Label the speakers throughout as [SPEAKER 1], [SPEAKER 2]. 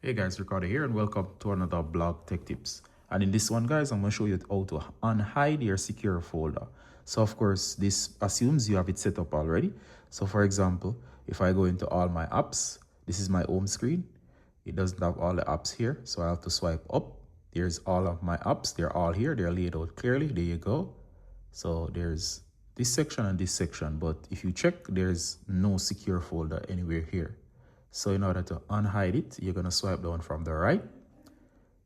[SPEAKER 1] Hey guys, Ricardo here and welcome to another blog tech tips. And in this one guys, I'm going to show you how to unhide your secure folder. So of course, this assumes you have it set up already. So for example, if I go into all my apps, this is my home screen. It doesn't have all the apps here, so I have to swipe up. There's all of my apps. They're all here. They're laid out clearly. There you go. So there's this section and this section, but if you check, there's no secure folder anywhere here. So in order to unhide it, you're going to swipe down from the right.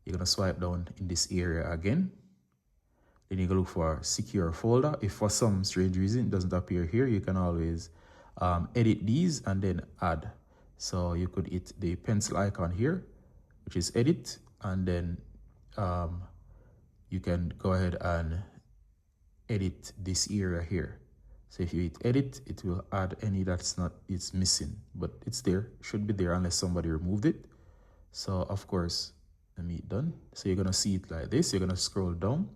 [SPEAKER 1] You're going to swipe down in this area again. Then you can look for a secure folder. If for some strange reason it doesn't appear here, you can always edit these and then add. So you could hit the pencil icon here, which is edit, and then you can go ahead and edit this area here. So if you hit edit, it will add any it's missing, but it's there, should be there unless somebody removed it. So of course, let me hit done. So you're gonna see it like this. You're gonna scroll down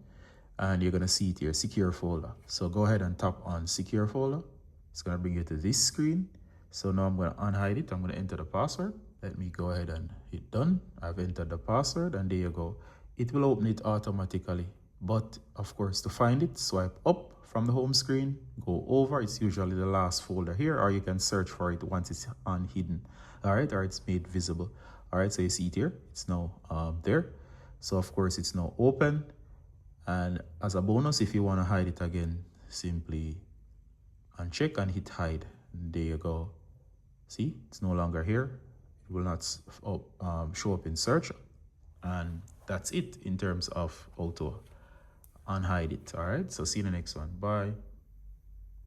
[SPEAKER 1] and you're gonna see it here, secure folder. So go ahead and tap on secure folder. It's gonna bring you to this screen. So now I'm gonna unhide it. I'm gonna enter the password. Let me go ahead and hit done. I've entered the password and there you go. It will open it automatically. But of course, to find it, swipe up from the home screen, go over. It's usually the last folder here, or you can search for it once it's unhidden. All right, or it's made visible. All right, so you see it here. It's now there. So of course, it's now open. And as a bonus, if you want to hide it again, simply uncheck and hit hide. And there you go. See, it's no longer here. It will not show up in search. And that's it in terms of how to unhide it. All right, so see you in the next one. Bye.